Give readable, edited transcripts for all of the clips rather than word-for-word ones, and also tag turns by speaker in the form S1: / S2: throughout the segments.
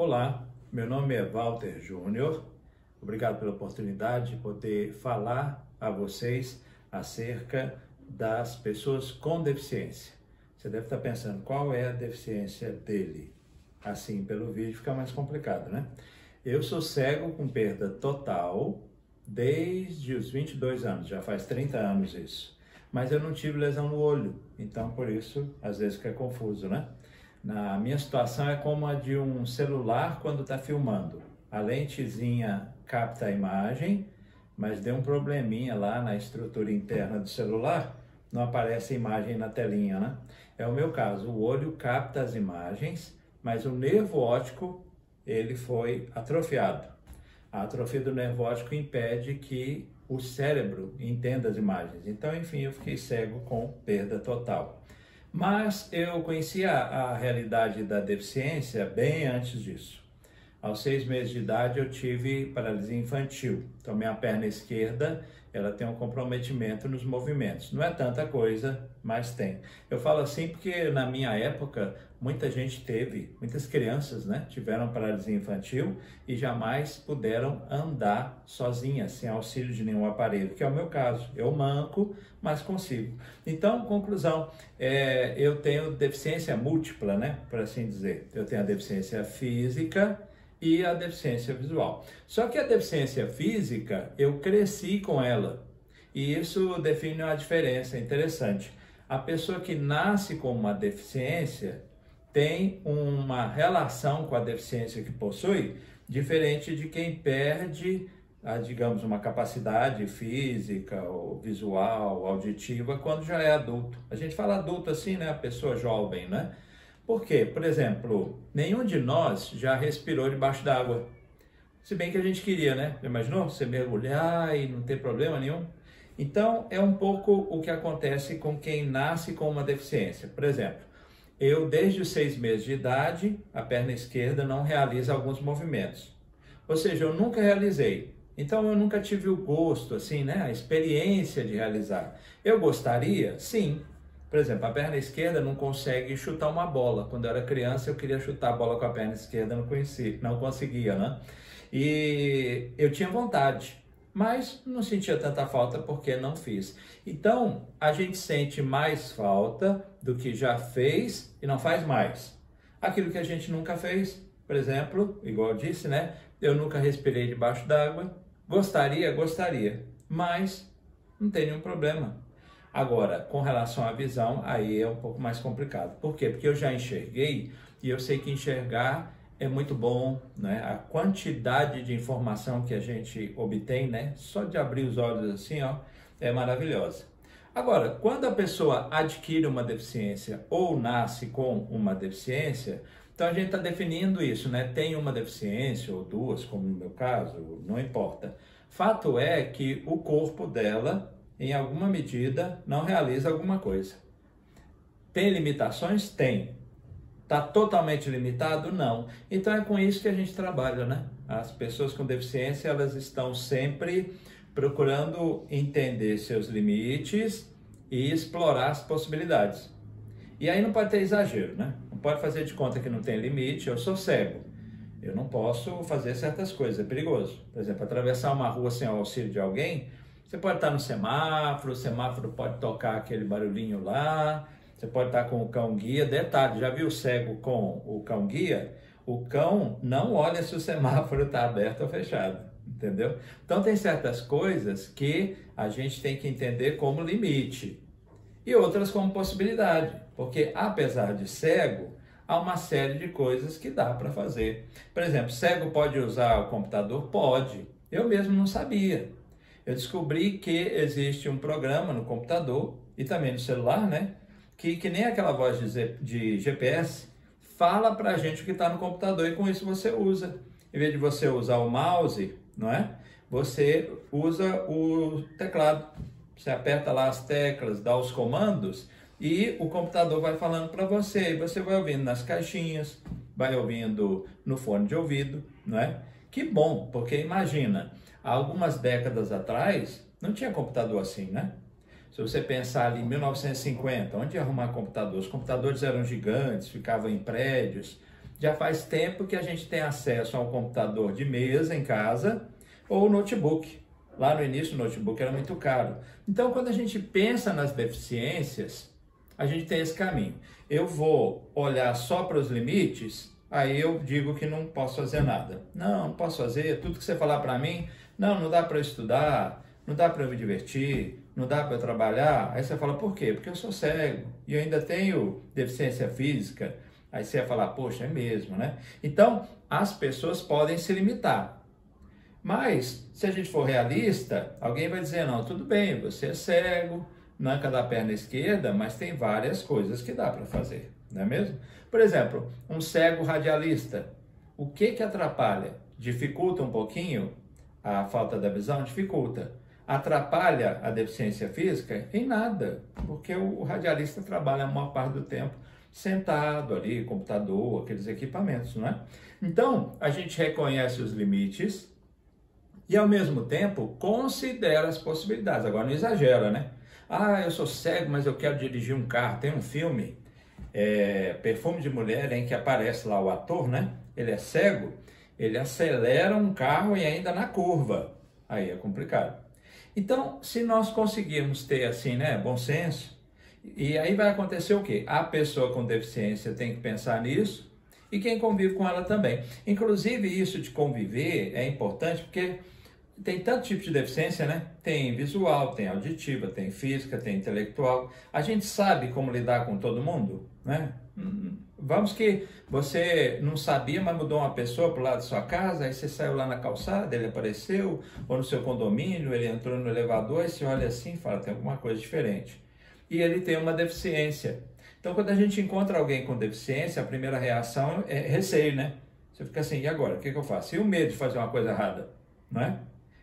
S1: Olá, meu nome é Walter Júnior. Obrigado pela oportunidade de poder falar a vocês acerca das pessoas com deficiência. Você deve estar pensando, qual é a deficiência dele? Assim, pelo vídeo fica mais complicado, né? Eu sou cego com perda total desde os 22 anos, já faz 30 anos isso. Mas eu não tive lesão no olho, então por isso às vezes fica confuso, né? Na minha situação é como a de um celular quando está filmando. A lentezinha capta a imagem, mas deu um probleminha lá na estrutura interna do celular, não aparece a imagem na telinha, né? É o meu caso, o olho capta as imagens, mas o nervo óptico ele foi atrofiado. A atrofia do nervo óptico impede que o cérebro entenda as imagens. Então, enfim, eu fiquei cego com perda total. Mas eu conhecia a realidade da deficiência bem antes disso. Aos 6 meses de idade eu tive paralisia infantil. Então minha perna esquerda ela tem um comprometimento nos movimentos. Não é tanta coisa, mas tem. Eu falo assim porque na minha época muita gente teve, muitas crianças, né, tiveram paralisia infantil e jamais puderam andar sozinhas, sem auxílio de nenhum aparelho, que é o meu caso. Eu manco, mas consigo. Então, conclusão, eu tenho deficiência múltipla, né, por assim dizer. Eu tenho a deficiência física e a deficiência visual. Só que a deficiência física, eu cresci com ela. E isso define uma diferença interessante. A pessoa que nasce com uma deficiência tem uma relação com a deficiência que possui diferente de quem perde, digamos, uma capacidade física, ou visual, auditiva, quando já é adulto. A gente fala adulto assim, né? A pessoa jovem, né? Por quê? Por exemplo, nenhum de nós já respirou debaixo d'água. Se bem que a gente queria, né? Imaginou? Você mergulhar e não ter problema nenhum? Então, é um pouco o que acontece com quem nasce com uma deficiência. Por exemplo, eu desde os 6 meses de idade, a perna esquerda não realiza alguns movimentos. Ou seja, eu nunca realizei. Então, eu nunca tive o gosto, assim, né? A experiência de realizar. Eu gostaria? Sim. Por exemplo, a perna esquerda não consegue chutar uma bola. Quando eu era criança, eu queria chutar a bola com a perna esquerda, não conseguia, né? E eu tinha vontade, mas não sentia tanta falta porque não fiz. Então, a gente sente mais falta do que já fez e não faz mais. Aquilo que a gente nunca fez, por exemplo, igual eu disse, né? Eu nunca respirei debaixo d'água. Gostaria, mas não tem nenhum problema. Agora, com relação à visão, aí é um pouco mais complicado. Por quê? Porque eu já enxerguei e eu sei que enxergar é muito bom, né? A quantidade de informação que a gente obtém, né? Só de abrir os olhos assim, ó, é maravilhosa. Agora, quando a pessoa adquire uma deficiência ou nasce com uma deficiência, então a gente está definindo isso, né? Tem uma deficiência ou duas, como no meu caso, não importa. Fato é que o corpo dela, em alguma medida, não realiza alguma coisa. Tem limitações? Tem. Está totalmente limitado? Não. Então é com isso que a gente trabalha, né? As pessoas com deficiência, elas estão sempre procurando entender seus limites e explorar as possibilidades. E aí não pode ter exagero, né? Não pode fazer de conta que não tem limite. Eu sou cego. Eu não posso fazer certas coisas, é perigoso. Por exemplo, atravessar uma rua sem o auxílio de alguém. Você pode estar no semáforo, o semáforo pode tocar aquele barulhinho lá, você pode estar com o cão guia. Detalhe, já viu o cego com o cão guia? O cão não olha se o semáforo está aberto ou fechado, entendeu? Então tem certas coisas que a gente tem que entender como limite e outras como possibilidade, porque apesar de cego, há uma série de coisas que dá para fazer. Por exemplo, cego pode usar o computador? Pode. Eu mesmo não sabia. Eu descobri que existe um programa no computador e também no celular, né? Que nem aquela voz de GPS fala para a gente o que está no computador e com isso você usa. Em vez de você usar o mouse, não é? Você usa o teclado. Você aperta lá as teclas, dá os comandos e o computador vai falando para você. E você vai ouvindo nas caixinhas, vai ouvindo no fone de ouvido, não é? Que bom, porque imagina, há algumas décadas atrás não tinha computador assim, né? Se você pensar ali em 1950, onde ia arrumar computador? Os computadores eram gigantes, ficavam em prédios. Já faz tempo que a gente tem acesso a um computador de mesa em casa ou notebook. Lá no início o notebook era muito caro. Então, quando a gente pensa nas deficiências, a gente tem esse caminho. Eu vou olhar só para os limites, aí eu digo que não posso fazer nada. Não posso fazer, tudo que você falar para mim, não dá para eu estudar, não dá para eu me divertir, não dá para eu trabalhar. Aí você fala, por quê? Porque eu sou cego e eu ainda tenho deficiência física. Aí você vai falar, poxa, é mesmo, né? Então, as pessoas podem se limitar. Mas, se a gente for realista, alguém vai dizer, não, tudo bem, você é cego, manca da perna esquerda, mas tem várias coisas que dá para fazer, não é mesmo? Por exemplo, um cego radialista, o que atrapalha? Dificulta um pouquinho a falta da visão? Dificulta. Atrapalha a deficiência física? Em nada, porque o radialista trabalha a maior parte do tempo sentado ali, computador, aqueles equipamentos, não é? Então, a gente reconhece os limites e, ao mesmo tempo, considera as possibilidades. Agora, não exagera, né? Ah, eu sou cego, mas eu quero dirigir um carro. Tem um filme, Perfume de Mulher, em que aparece lá o ator, né? Ele é cego, ele acelera um carro e ainda na curva. Aí é complicado. Então, se nós conseguirmos ter, assim, né, bom senso, e aí vai acontecer o quê? A pessoa com deficiência tem que pensar nisso e quem convive com ela também. Inclusive, isso de conviver é importante porque tem tanto tipo de deficiência, né? Tem visual, tem auditiva, tem física, tem intelectual. A gente sabe como lidar com todo mundo, né? Vamos que você não sabia, mas mudou uma pessoa para o lado da sua casa, aí você saiu lá na calçada, ele apareceu, ou no seu condomínio, ele entrou no elevador, aí você olha assim e fala, tem alguma coisa diferente. E ele tem uma deficiência. Então, quando a gente encontra alguém com deficiência, a primeira reação é receio, né? Você fica assim, e agora? O que eu faço? E o medo de fazer uma coisa errada, não é?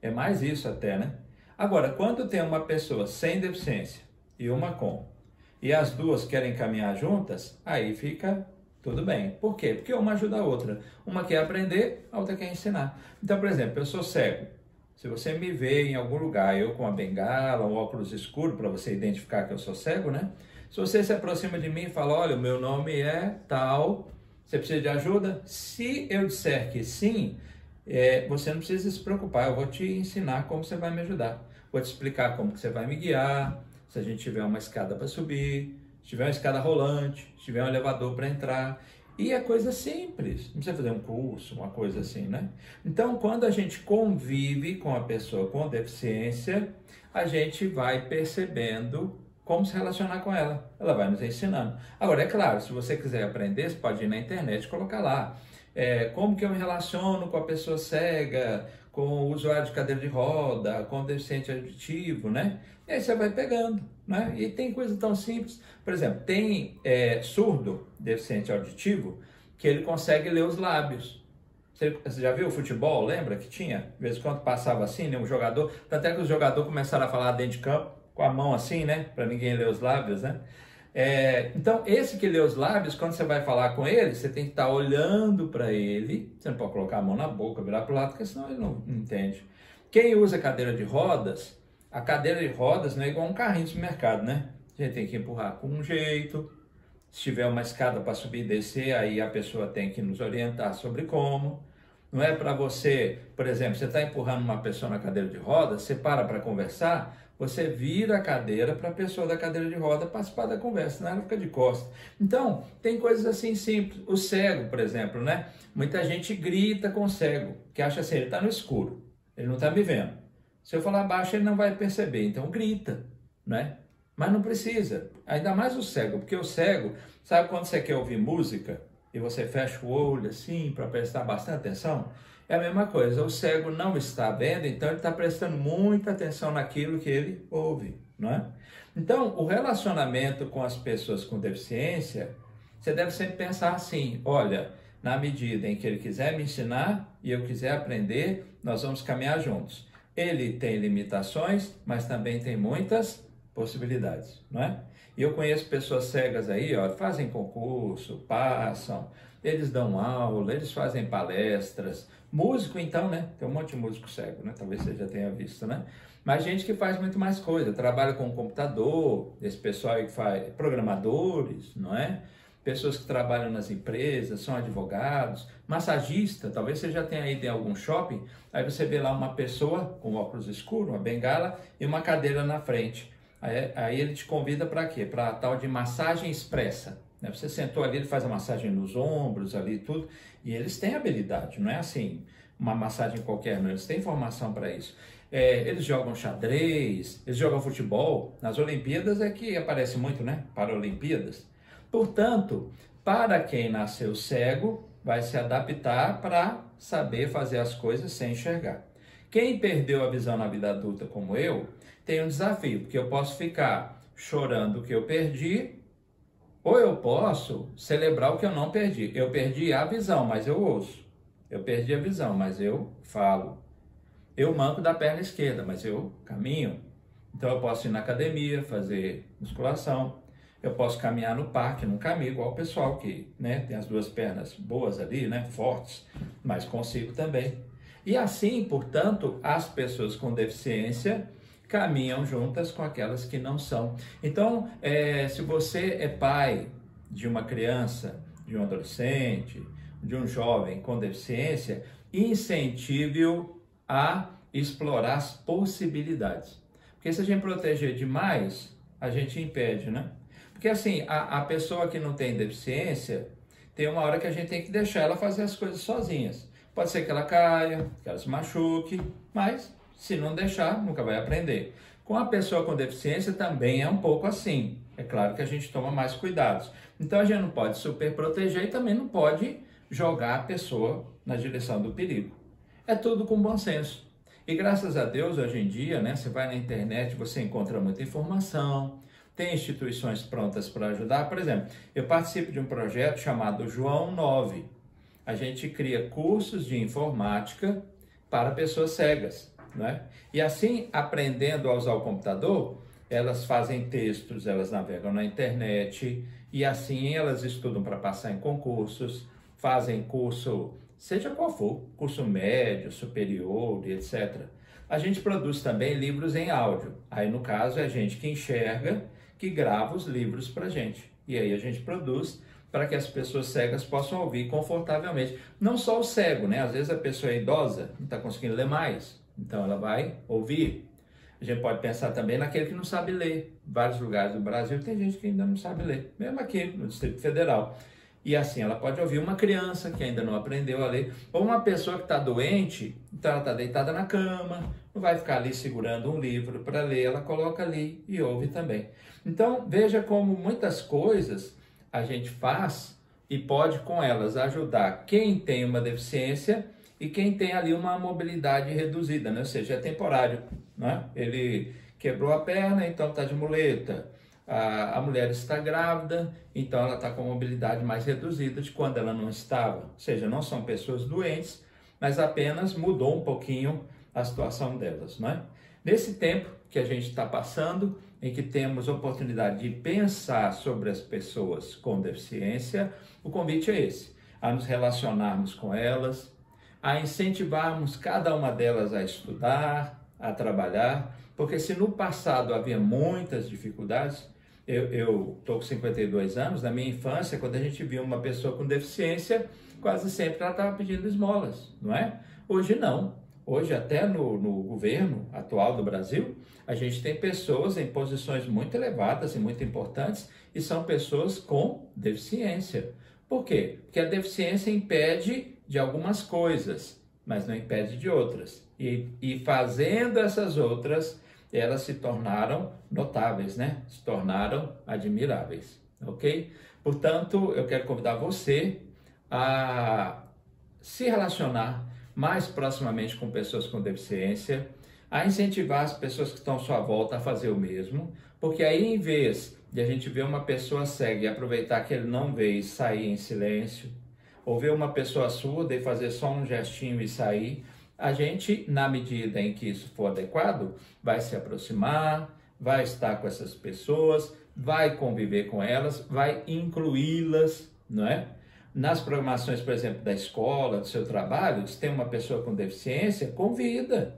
S1: É mais isso até, né? Agora, quando tem uma pessoa sem deficiência e uma com, e as duas querem caminhar juntas, aí fica tudo bem. Por quê? Porque uma ajuda a outra. Uma quer aprender, a outra quer ensinar. Então, por exemplo, eu sou cego. Se você me vê em algum lugar, eu com a bengala, um óculos escuro, para você identificar que eu sou cego, né? Se você se aproxima de mim e fala, olha, o meu nome é tal, você precisa de ajuda? Se eu disser que sim, você não precisa se preocupar, eu vou te ensinar como você vai me ajudar. Vou te explicar como que você vai me guiar, se a gente tiver uma escada para subir, se tiver uma escada rolante, se tiver um elevador para entrar. E é coisa simples, não precisa fazer um curso, uma coisa assim, né? Então, quando a gente convive com a pessoa com deficiência, a gente vai percebendo como se relacionar com ela. Ela vai nos ensinando. Agora, é claro, se você quiser aprender, você pode ir na internet e colocar lá. Como que eu me relaciono com a pessoa cega, com o usuário de cadeira de roda, com o deficiente auditivo, né? E aí você vai pegando, né? E tem coisa tão simples. Por exemplo, tem surdo, deficiente auditivo, que ele consegue ler os lábios. Você já viu o futebol? Lembra que tinha? De vez em quando passava assim, né? Um jogador, até que os jogadores começaram a falar dentro de campo, com a mão assim, né? Para ninguém ler os lábios, né? Então, esse que lê os lábios, quando você vai falar com ele, você tem que estar olhando para ele. Você não pode colocar a mão na boca, virar para o lado, porque senão ele não entende. Quem usa cadeira de rodas, a cadeira de rodas não é igual um carrinho de supermercado, né? A gente tem que empurrar com um jeito. Se tiver uma escada para subir e descer, aí a pessoa tem que nos orientar sobre como. Não é para você, por exemplo, você está empurrando uma pessoa na cadeira de rodas, você para conversar, você vira a cadeira para a pessoa da cadeira de roda participar da conversa, senão ela fica de costas. Então, tem coisas assim simples. O cego, por exemplo, né? Muita gente grita com o cego, que acha assim, ele está no escuro, ele não está me vendo. Se eu falar baixo, ele não vai perceber, então grita, né? Mas não precisa, ainda mais o cego, porque o cego, sabe quando você quer ouvir música e você fecha o olho assim para prestar bastante atenção? É a mesma coisa, o cego não está vendo, então ele está prestando muita atenção naquilo que ele ouve, não é? Então, o relacionamento com as pessoas com deficiência, você deve sempre pensar assim, olha, na medida em que ele quiser me ensinar e eu quiser aprender, nós vamos caminhar juntos. Ele tem limitações, mas também tem muitas possibilidades, não é? E eu conheço pessoas cegas aí, ó, fazem concurso, passam, eles dão aula, eles fazem palestras. Músico, então, né? Tem um monte de músico cego, né? Talvez você já tenha visto, né? Mas gente que faz muito mais coisa, trabalha com computador, esse pessoal aí que faz programadores, não é? pessoas que trabalham nas empresas, são advogados, massagista, talvez você já tenha ido em algum shopping, aí você vê lá uma pessoa com óculos escuros, uma bengala e uma cadeira na frente. Aí ele te convida para quê? Para a tal de massagem expressa. Né? Você sentou ali, ele faz a massagem nos ombros ali e tudo, e eles têm habilidade, não é assim uma massagem qualquer, não, eles têm formação para isso. Eles jogam xadrez, eles jogam futebol, nas Olimpíadas é que aparece muito, né? Paralimpíadas. Portanto, para quem nasceu cego, vai se adaptar para saber fazer as coisas sem enxergar. Quem perdeu a visão na vida adulta, como eu, tem um desafio, porque eu posso ficar chorando o que eu perdi, ou eu posso celebrar o que eu não perdi. Eu perdi a visão, mas eu ouço. Eu perdi a visão, mas eu falo. Eu manco da perna esquerda, mas eu caminho. Então eu posso ir na academia, fazer musculação. Eu posso caminhar no parque, não caminho igual o pessoal que, né, tem as duas pernas boas ali, né, fortes, mas consigo também. E assim, portanto, as pessoas com deficiência caminham juntas com aquelas que não são. Então, se você é pai de uma criança, de um adolescente, de um jovem com deficiência, incentive-o a explorar as possibilidades. Porque se a gente proteger demais, a gente impede, né? Porque assim, a pessoa que não tem deficiência, tem uma hora que a gente tem que deixar ela fazer as coisas sozinhas. Pode ser que ela caia, que ela se machuque, mas se não deixar, nunca vai aprender. Com a pessoa com deficiência também é um pouco assim. É claro que a gente toma mais cuidados. Então a gente não pode super proteger e também não pode jogar a pessoa na direção do perigo. É tudo com bom senso. E graças a Deus, hoje em dia, né, você vai na internet, você encontra muita informação, tem instituições prontas para ajudar. Por exemplo, eu participo de um projeto chamado João 9. A gente cria cursos de informática para pessoas cegas, né? E assim, aprendendo a usar o computador, elas fazem textos, elas navegam na internet, e assim elas estudam para passar em concursos, fazem curso, seja qual for, curso médio, superior, etc. A gente produz também livros em áudio. Aí, no caso, é a gente que enxerga, que grava os livros para a gente. E aí a gente produz para que as pessoas cegas possam ouvir confortavelmente. Não só o cego, né? Às vezes a pessoa é idosa, não está conseguindo ler mais, então ela vai ouvir. A gente pode pensar também naquele que não sabe ler. Em vários lugares do Brasil tem gente que ainda não sabe ler, mesmo aqui no Distrito Federal. E assim, ela pode ouvir uma criança que ainda não aprendeu a ler, ou uma pessoa que está doente, então ela está deitada na cama, não vai ficar ali segurando um livro para ler, ela coloca ali e ouve também. Então, veja como muitas coisas a gente faz e pode com elas ajudar quem tem uma deficiência e quem tem ali uma mobilidade reduzida, né? Ou seja, é temporário, né? Ele quebrou a perna, então está de muleta. A mulher está grávida, então ela está com a mobilidade mais reduzida de quando ela não estava. Ou seja, não são pessoas doentes, mas apenas mudou um pouquinho a situação delas, né? Nesse tempo que a gente está passando, em que temos oportunidade de pensar sobre as pessoas com deficiência, o convite é esse, a nos relacionarmos com elas, a incentivarmos cada uma delas a estudar, a trabalhar, porque se no passado havia muitas dificuldades, eu estou com 52 anos, na minha infância, quando a gente via uma pessoa com deficiência, quase sempre ela estava pedindo esmolas, não é? Hoje não. Hoje, até no governo atual do Brasil, a gente tem pessoas em posições muito elevadas e muito importantes e são pessoas com deficiência. Por quê? Porque a deficiência impede de algumas coisas, mas não impede de outras. E fazendo essas outras, elas se tornaram notáveis, né? Se tornaram admiráveis, ok? Portanto, eu quero convidar você a se relacionar mais proximamente com pessoas com deficiência, a incentivar as pessoas que estão à sua volta a fazer o mesmo, porque aí, em vez de a gente ver uma pessoa cega e aproveitar que ele não vê e sair em silêncio, ou ver uma pessoa surda e fazer só um gestinho e sair, a gente, na medida em que isso for adequado, vai se aproximar, vai estar com essas pessoas, vai conviver com elas, vai incluí-las, não é? Nas programações, por exemplo, da escola, do seu trabalho, se tem uma pessoa com deficiência, convida.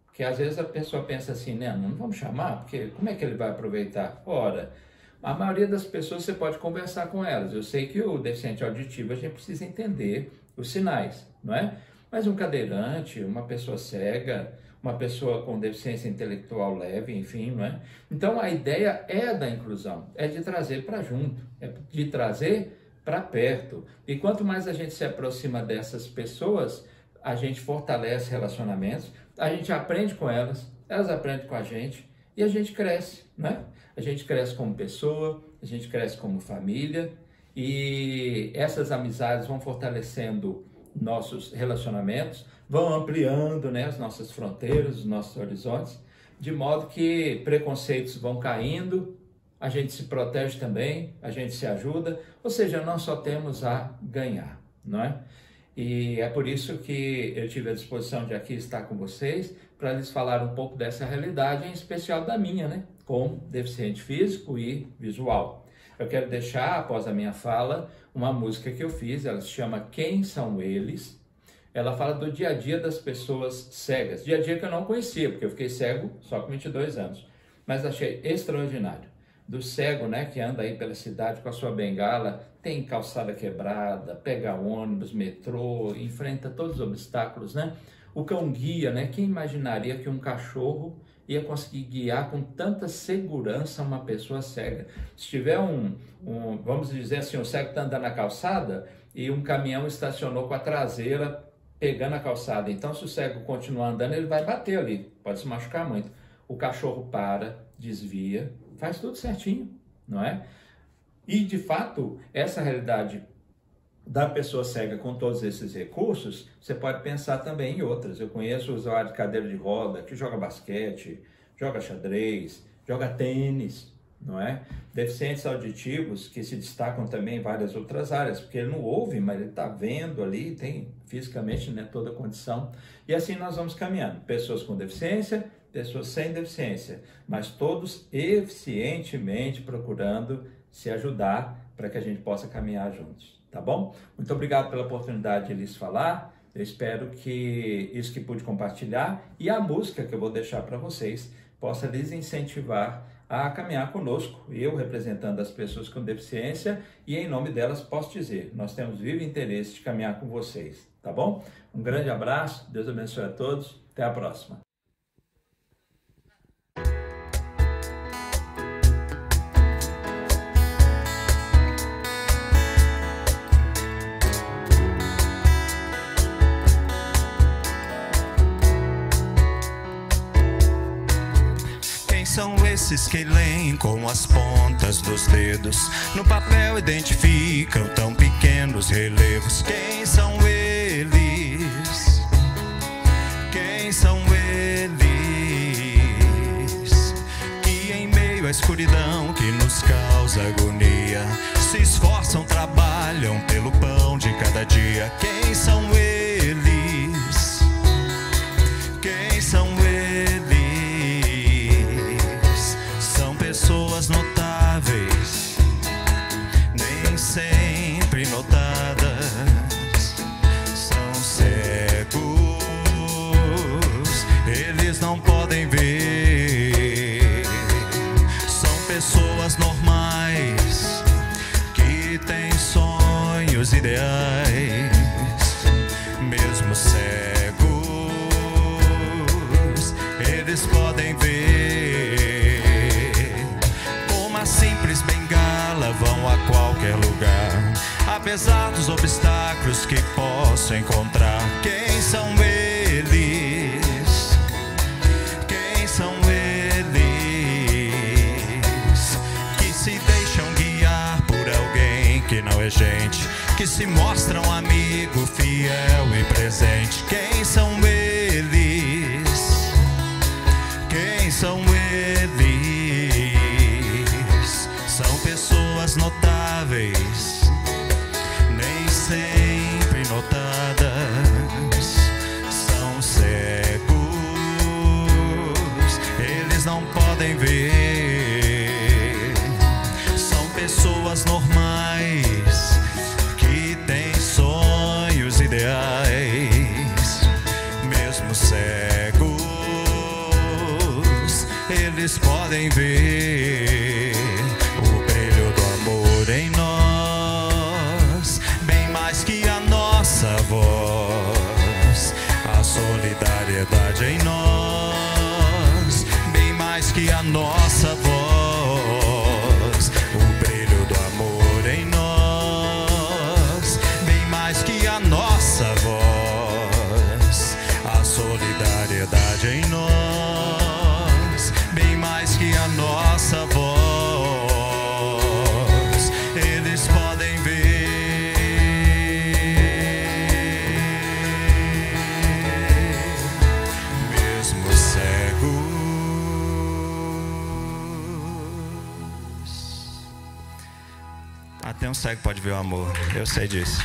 S1: Porque às vezes a pessoa pensa assim, né, não vamos chamar, porque como é que ele vai aproveitar? Ora, A maioria das pessoas você pode conversar com elas. Eu sei que o deficiente auditivo a gente precisa entender os sinais, não é? Mas um cadeirante, uma pessoa cega, uma pessoa com deficiência intelectual leve, enfim, não é? Então a ideia é da inclusão, é de trazer para junto, é de trazer para perto. E quanto mais a gente se aproxima dessas pessoas, a gente fortalece relacionamentos, a gente aprende com elas, elas aprendem com a gente e a gente cresce, né? A gente cresce como pessoa, a gente cresce como família e essas amizades vão fortalecendo nossos relacionamentos, vão ampliando, né, as nossas fronteiras, os nossos horizontes, de modo que preconceitos vão caindo, a gente se protege também, a gente se ajuda, ou seja, nós só temos a ganhar, não é? E é por isso que eu tive a disposição de aqui estar com vocês, para lhes falar um pouco dessa realidade, em especial da minha, né, como deficiente físico e visual. Eu quero deixar, após a minha fala, uma música que eu fiz, ela se chama Quem São Eles? Ela fala do dia a dia das pessoas cegas, dia a dia que eu não conhecia, porque eu fiquei cego só com 22 anos, mas achei extraordinário. Do cego, né, que anda aí pela cidade com a sua bengala, tem calçada quebrada, pega ônibus, metrô, enfrenta todos os obstáculos, né? O cão guia, né? Quem imaginaria que um cachorro ia conseguir guiar com tanta segurança uma pessoa cega? Se tiver vamos dizer assim, o cego está andando na calçada e um caminhão estacionou com a traseira pegando a calçada, então se o cego continuar andando, ele vai bater ali, pode se machucar muito. O cachorro para, desvia, faz tudo certinho, não é? E, de fato, essa realidade da pessoa cega com todos esses recursos, você pode pensar também em outras. Eu conheço o usuário de cadeira de roda que joga basquete, joga xadrez, joga tênis, não é? Deficientes auditivos que se destacam também em várias outras áreas, porque ele não ouve, mas ele está vendo ali, tem fisicamente, né, toda a condição. E assim nós vamos caminhando. Pessoas com deficiência, pessoas sem deficiência, mas todos eficientemente procurando se ajudar para que a gente possa caminhar juntos, tá bom? Muito obrigado pela oportunidade de lhes falar, eu espero que isso que pude compartilhar e a música que eu vou deixar para vocês possa lhes incentivar a caminhar conosco, eu representando as pessoas com deficiência e em nome delas posso dizer, nós temos vivo interesse de caminhar com vocês, tá bom? Um grande abraço, Deus abençoe a todos, até a próxima.
S2: São esses que leem com as pontas dos dedos, no papel identificam tão pequenos relevos. Quem são eles? Quem são eles? Que em meio à escuridão que nos causa agonia, se esforçam, trabalham pelo pão de cada dia. Quem são eles? Quem são eles? Pessoas notáveis, nem sempre notadas, são cegos, eles não podem ver. São pessoas normais que têm sonhos ideais, mesmo cegos, eles podem ver. Simples bengala vão a qualquer lugar, apesar dos obstáculos que possam encontrar. Quem são eles? Quem são eles? Que se deixam guiar por alguém que não é gente, que se mostram amigo fiel e presente. Quem são eles? Quem são eles? São pessoas notáveis, nem sempre notadas, são cegos, eles não podem ver. São pessoas normais que têm sonhos ideais, mesmo cegos, eles podem ver. solidariedade em nós, bem mais que a nossa voz, o brilho do amor em nós, bem mais que a nossa voz, a solidariedade em nós, bem mais que a nossa voz. Eles podem ver, mesmo cegos. Até um cego pode ver o amor, eu sei disso.